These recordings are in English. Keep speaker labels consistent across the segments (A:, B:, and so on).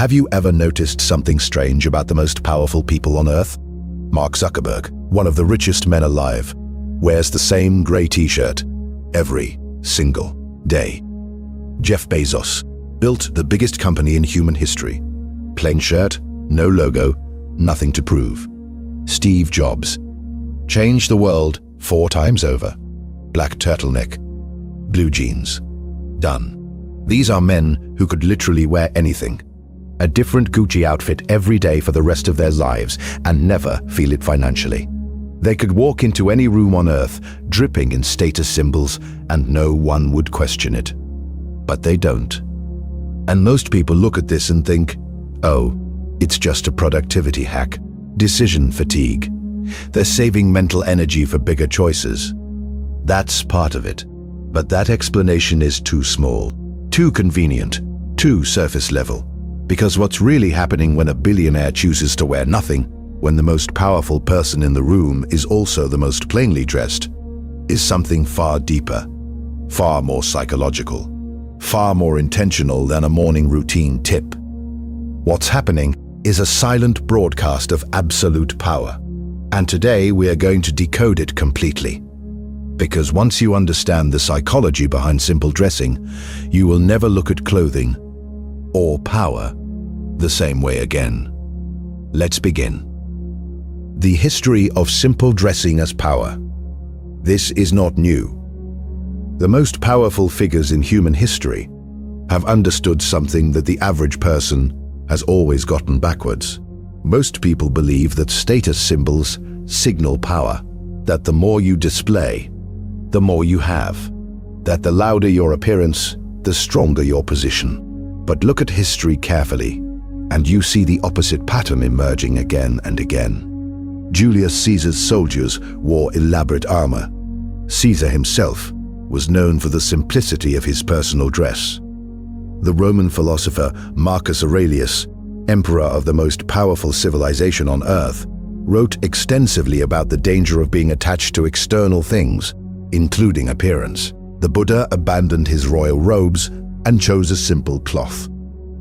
A: Have you ever noticed something strange about the most powerful people on Earth? Mark Zuckerberg, one of the richest men alive, wears the same grey t-shirt every single day. Jeff Bezos built the biggest company in human history. Plain shirt, no logo, nothing to prove. Steve Jobs changed the world 4 times over. Black turtleneck, blue jeans. Done. These are men who could literally wear anything. A different Gucci outfit every day for the rest of their lives and never feel it financially. They could walk into any room on Earth dripping in status symbols and no one would question it. But they don't. And most people look at this and think, oh, it's just a productivity hack. Decision fatigue. They're saving mental energy for bigger choices. That's part of it. But that explanation is too small, too convenient, too surface level. Because what's really happening when a billionaire chooses to wear nothing, when the most powerful person in the room is also the most plainly dressed, is something far deeper, far more psychological, far more intentional than a morning routine tip. What's happening is a silent broadcast of absolute power. And today we are going to decode it completely. Because once you understand the psychology behind simple dressing, you will never look at clothing or power the same way again. Let's begin. The history of simple dressing as power. This is not new. The most powerful figures in human history have understood something that the average person has always gotten backwards. Most people believe that status symbols signal power, that the more you display, the more you have, that the louder your appearance, the stronger your position. But look at history carefully, and you see the opposite pattern emerging again and again. Julius Caesar's soldiers wore elaborate armor. Caesar himself was known for the simplicity of his personal dress. The Roman philosopher Marcus Aurelius, emperor of the most powerful civilization on Earth, wrote extensively about the danger of being attached to external things, including appearance. The Buddha abandoned his royal robes and chose a simple cloth.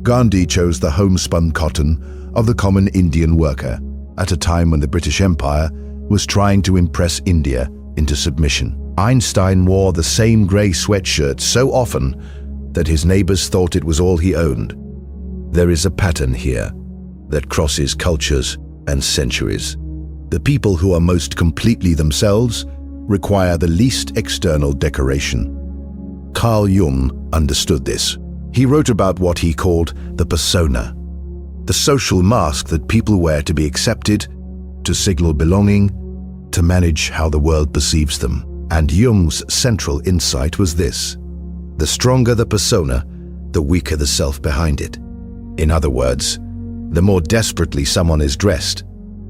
A: Gandhi chose the homespun cotton of the common Indian worker at a time when the British Empire was trying to impress India into submission. Einstein wore the same grey sweatshirt so often that his neighbors thought it was all he owned. There is a pattern here that crosses cultures and centuries. The people who are most completely themselves require the least external decoration. Carl Jung understood this. He wrote about what he called the persona, the social mask that people wear to be accepted, to signal belonging, to manage how the world perceives them. And Jung's central insight was this: the stronger the persona, the weaker the self behind it. In other words, the more desperately someone is dressed,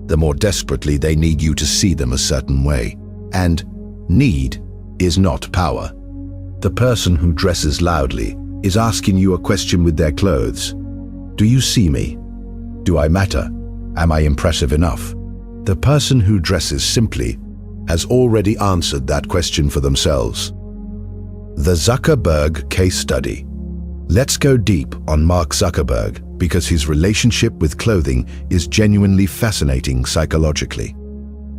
A: the more desperately they need you to see them a certain way. And need is not power. The person who dresses loudly is asking you a question with their clothes. Do you see me? Do I matter? Am I impressive enough? The person who dresses simply has already answered that question for themselves. The Zuckerberg case study. Let's go deep on Mark Zuckerberg because his relationship with clothing is genuinely fascinating psychologically.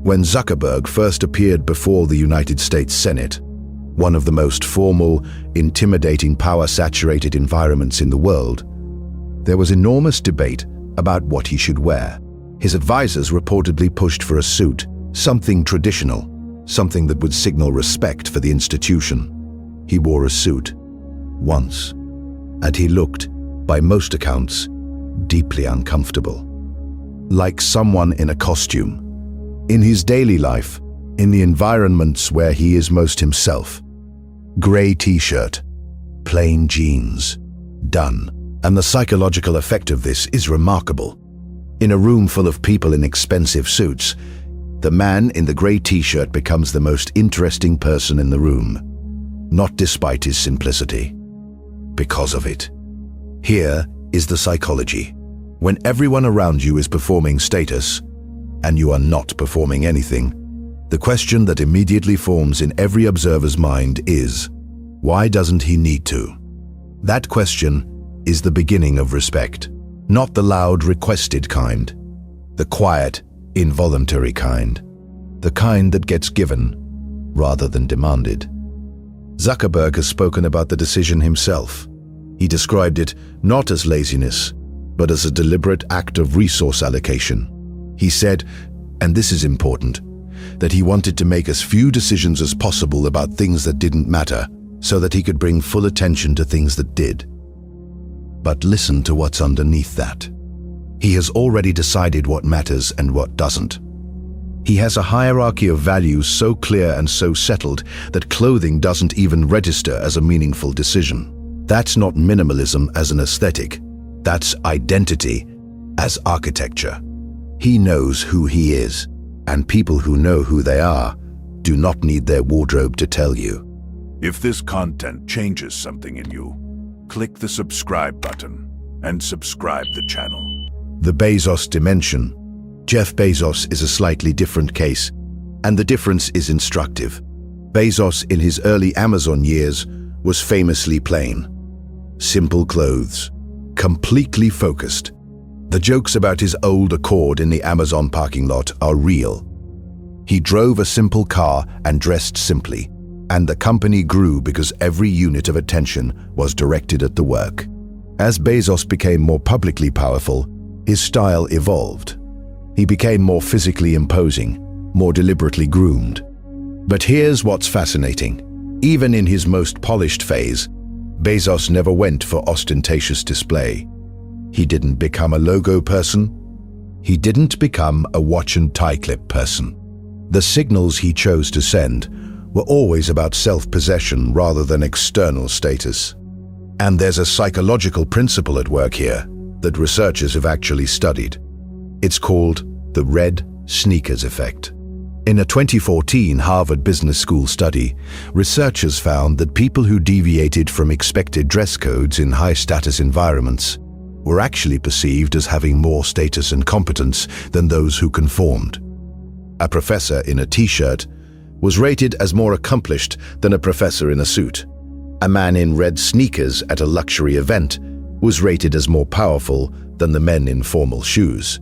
A: When Zuckerberg first appeared before the United States Senate, one of the most formal, intimidating, power-saturated environments in the world, there was enormous debate about what he should wear. His advisors reportedly pushed for a suit, something traditional, something that would signal respect for the institution. He wore a suit once, and he looked, by most accounts, deeply uncomfortable. Like someone in a costume. In his daily life, in the environments where he is most himself. Grey t-shirt, plain jeans, done. And the psychological effect of this is remarkable. In a room full of people in expensive suits, the man in the grey t-shirt becomes the most interesting person in the room. Not despite his simplicity, because of it. Here is the psychology. When everyone around you is performing status, and you are not performing anything, the question that immediately forms in every observer's mind is, why doesn't he need to? That question is the beginning of respect. Not the loud, requested kind. The quiet, involuntary kind. The kind that gets given rather than demanded. Zuckerberg has spoken about the decision himself. He described it not as laziness, but as a deliberate act of resource allocation. He said, and this is important, that he wanted to make as few decisions as possible about things that didn't matter, so that he could bring full attention to things that did. But listen to what's underneath that. He has already decided what matters and what doesn't. He has a hierarchy of values so clear and so settled that clothing doesn't even register as a meaningful decision. That's not minimalism as an aesthetic. That's identity as architecture. He knows who he is, and people who know who they are do not need their wardrobe to tell you.
B: If this content changes something in you, click the subscribe button and subscribe the channel.
A: The Bezos dimension. Jeff Bezos is a slightly different case, and the difference is instructive. Bezos, in his early Amazon years, was famously plain. Simple clothes, completely focused. The jokes about his old Accord in the Amazon parking lot are real. He drove a simple car and dressed simply, and the company grew because every unit of attention was directed at the work. As Bezos became more publicly powerful, his style evolved. He became more physically imposing, more deliberately groomed. But here's what's fascinating. Even in his most polished phase, Bezos never went for ostentatious display. He didn't become a logo person. He didn't become a watch and tie clip person. The signals he chose to send were always about self-possession rather than external status. And there's a psychological principle at work here that researchers have actually studied. It's called the red sneakers effect. In a 2014 Harvard Business School study, researchers found that people who deviated from expected dress codes in high-status environments were actually perceived as having more status and competence than those who conformed. A professor in a t-shirt was rated as more accomplished than a professor in a suit. A man in red sneakers at a luxury event was rated as more powerful than the men in formal shoes.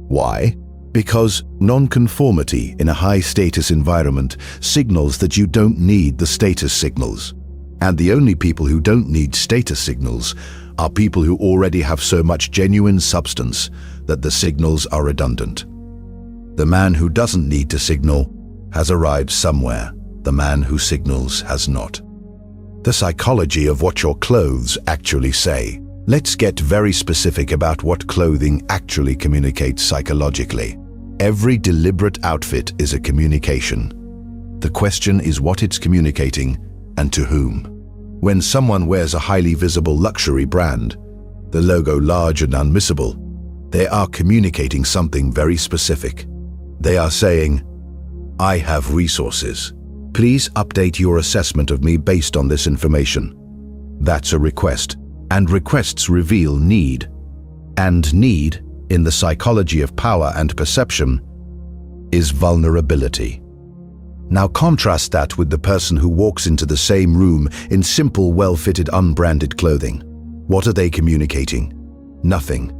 A: Why? Because non-conformity in a high-status environment signals that you don't need the status signals. And the only people who don't need status signals are people who already have so much genuine substance that the signals are redundant. The man who doesn't need to signal has arrived somewhere. The man who signals has not. The psychology of what your clothes actually say. Let's get very specific about what clothing actually communicates psychologically. Every deliberate outfit is a communication. The question is what it's communicating and to whom. When someone wears a highly visible luxury brand, the logo large and unmissable, they are communicating something very specific. They are saying, I have resources. Please update your assessment of me based on this information. That's a request. And requests reveal need. And need, in the psychology of power and perception, is vulnerability. Now contrast that with the person who walks into the same room in simple, well-fitted, unbranded clothing. What are they communicating? Nothing.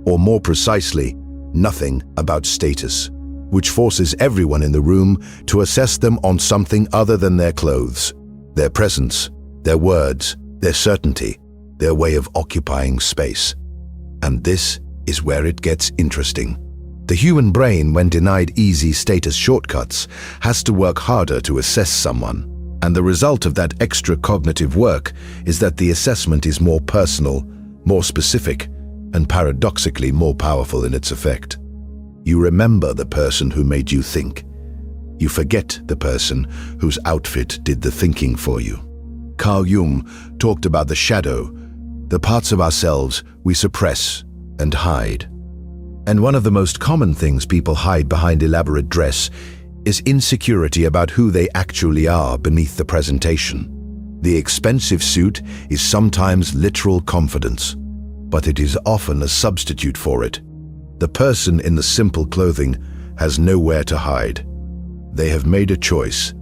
A: Or more precisely, nothing about status, which forces everyone in the room to assess them on something other than their clothes, their presence, their words, their certainty, their way of occupying space. And this is where it gets interesting. The human brain, when denied easy status shortcuts, has to work harder to assess someone. And the result of that extra cognitive work is that the assessment is more personal, more specific, and paradoxically more powerful in its effect. You remember the person who made you think. You forget the person whose outfit did the thinking for you. Carl Jung talked about the shadow, the parts of ourselves we suppress and hide. And one of the most common things people hide behind elaborate dress is insecurity about who they actually are beneath the presentation. The expensive suit is sometimes literal confidence, but it is often a substitute for it. The person in the simple clothing has nowhere to hide. They have made a choice,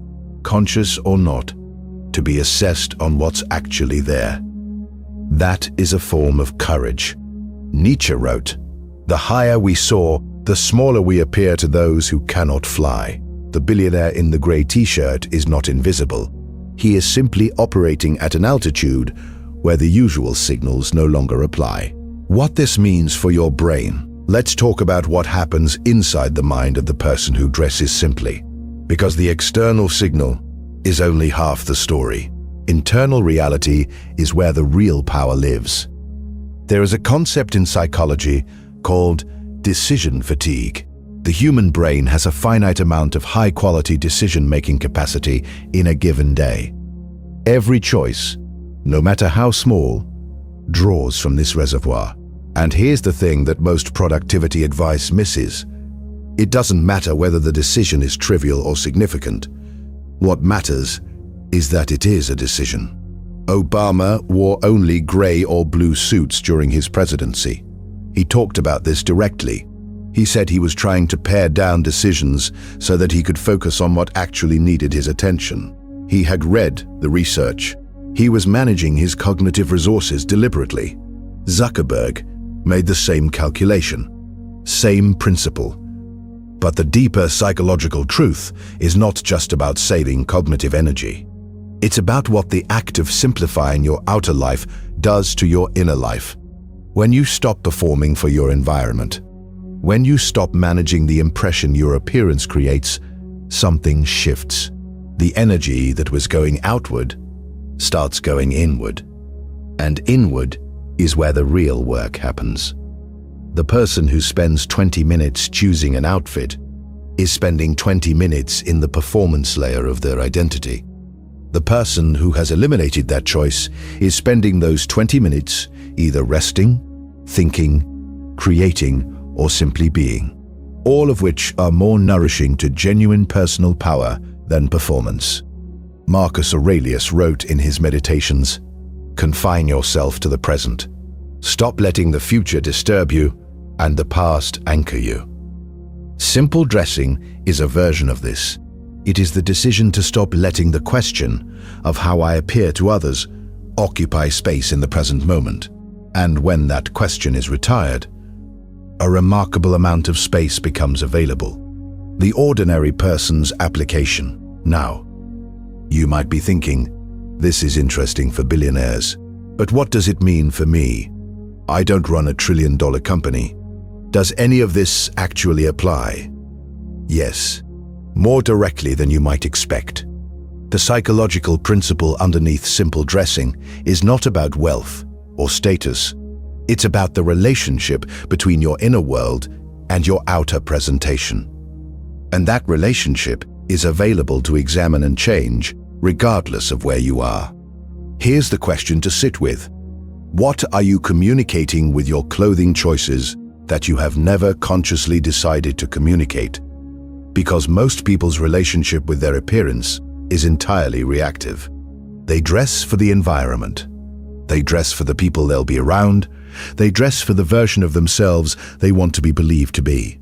A: conscious or not, to be assessed on what's actually there. That is a form of courage. Nietzsche wrote, "The higher we soar, the smaller we appear to those who cannot fly. The billionaire in the grey t-shirt is not invisible. He is simply operating at an altitude where the usual signals no longer apply." What this means for your brain. Let's talk about what happens inside the mind of the person who dresses simply. Because the external signal is only half the story. Internal reality is where the real power lives. There is a concept in psychology called decision fatigue. The human brain has a finite amount of high-quality decision-making capacity in a given day. Every choice, no matter how small, draws from this reservoir. And here's the thing that most productivity advice misses. It doesn't matter whether the decision is trivial or significant. What matters is that it is a decision. Obama wore only grey or blue suits during his presidency. He talked about this directly. He said he was trying to pare down decisions so that he could focus on what actually needed his attention. He had read the research. He was managing his cognitive resources deliberately. Zuckerberg made the same calculation, same principle. But the deeper psychological truth is not just about saving cognitive energy. It's about what the act of simplifying your outer life does to your inner life. When you stop performing for your environment, when you stop managing the impression your appearance creates, something shifts. The energy that was going outward starts going inward. And inward is where the real work happens. The person who spends 20 minutes choosing an outfit is spending 20 minutes in the performance layer of their identity. The person who has eliminated that choice is spending those 20 minutes either resting, thinking, creating, or simply being, all of which are more nourishing to genuine personal power than performance. Marcus Aurelius wrote in his Meditations, "Confine yourself to the present. Stop letting the future disturb you and the past anchor you." Simple dressing is a version of this. It is the decision to stop letting the question of how I appear to others occupy space in the present moment. And when that question is retired, a remarkable amount of space becomes available. The ordinary person's application. Now, you might be thinking, this is interesting for billionaires, but what does it mean for me? I don't run a trillion-dollar company. Does any of this actually apply? Yes, more directly than you might expect. The psychological principle underneath simple dressing is not about wealth or status. It's about the relationship between your inner world and your outer presentation. And that relationship is available to examine and change regardless of where you are. Here's the question to sit with. What are you communicating with your clothing choices that you have never consciously decided to communicate? Because most people's relationship with their appearance is entirely reactive. They dress for the environment. They dress for the people they'll be around. They dress for the version of themselves they want to be believed to be.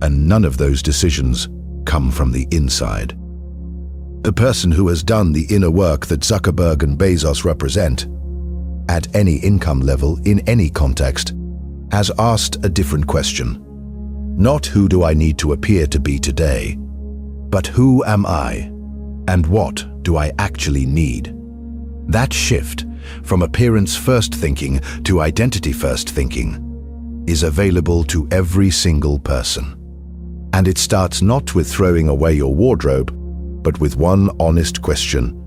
A: And none of those decisions come from the inside. The person who has done the inner work that Zuckerberg and Bezos represent, at any income level, in any context, has asked a different question. Not who do I need to appear to be today, but who am I, and what do I actually need? That shift from appearance-first thinking to identity-first thinking is available to every single person. And it starts not with throwing away your wardrobe, but with one honest question.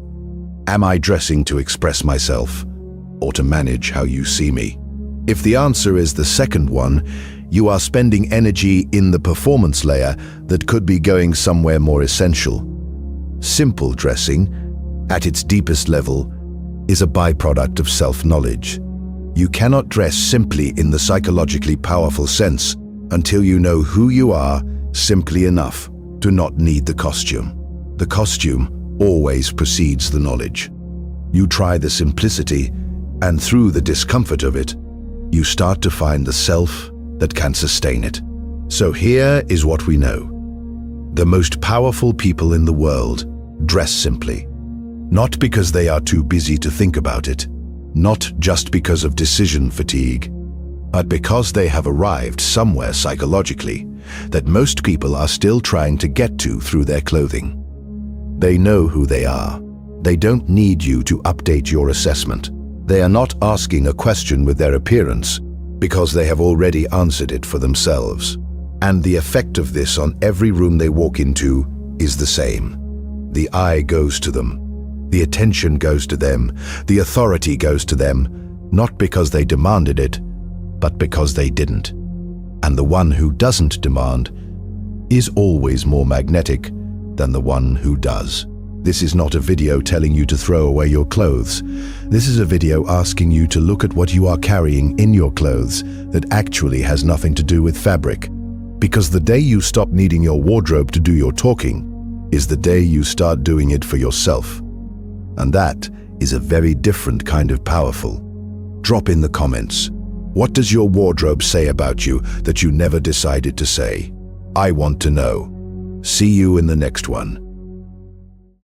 A: Am I dressing to express myself or to manage how you see me? If the answer is the second one, you are spending energy in the performance layer that could be going somewhere more essential. Simple dressing, at its deepest level, is a byproduct of self-knowledge. You cannot dress simply in the psychologically powerful sense until you know who you are simply enough to not need the costume. The costume always precedes the knowledge. You try the simplicity, and through the discomfort of it, you start to find the self that can sustain it. So here is what we know. The most powerful people in the world dress simply. Not because they are too busy to think about it, not just because of decision fatigue, but because they have arrived somewhere psychologically that most people are still trying to get to through their clothing. They know who they are. They don't need you to update your assessment. They are not asking a question with their appearance because they have already answered it for themselves. And the effect of this on every room they walk into is the same. The eye goes to them. The attention goes to them. The authority goes to them, not because they demanded it, but because they didn't. And the one who doesn't demand is always more magnetic than the one who does. This is not a video telling you to throw away your clothes. This is a video asking you to look at what you are carrying in your clothes that actually has nothing to do with fabric. Because the day you stop needing your wardrobe to do your talking is the day you start doing it for yourself. And that is a very different kind of powerful. Drop in the comments. What does your wardrobe say about you that you never decided to say? I want to know. See you in the next one.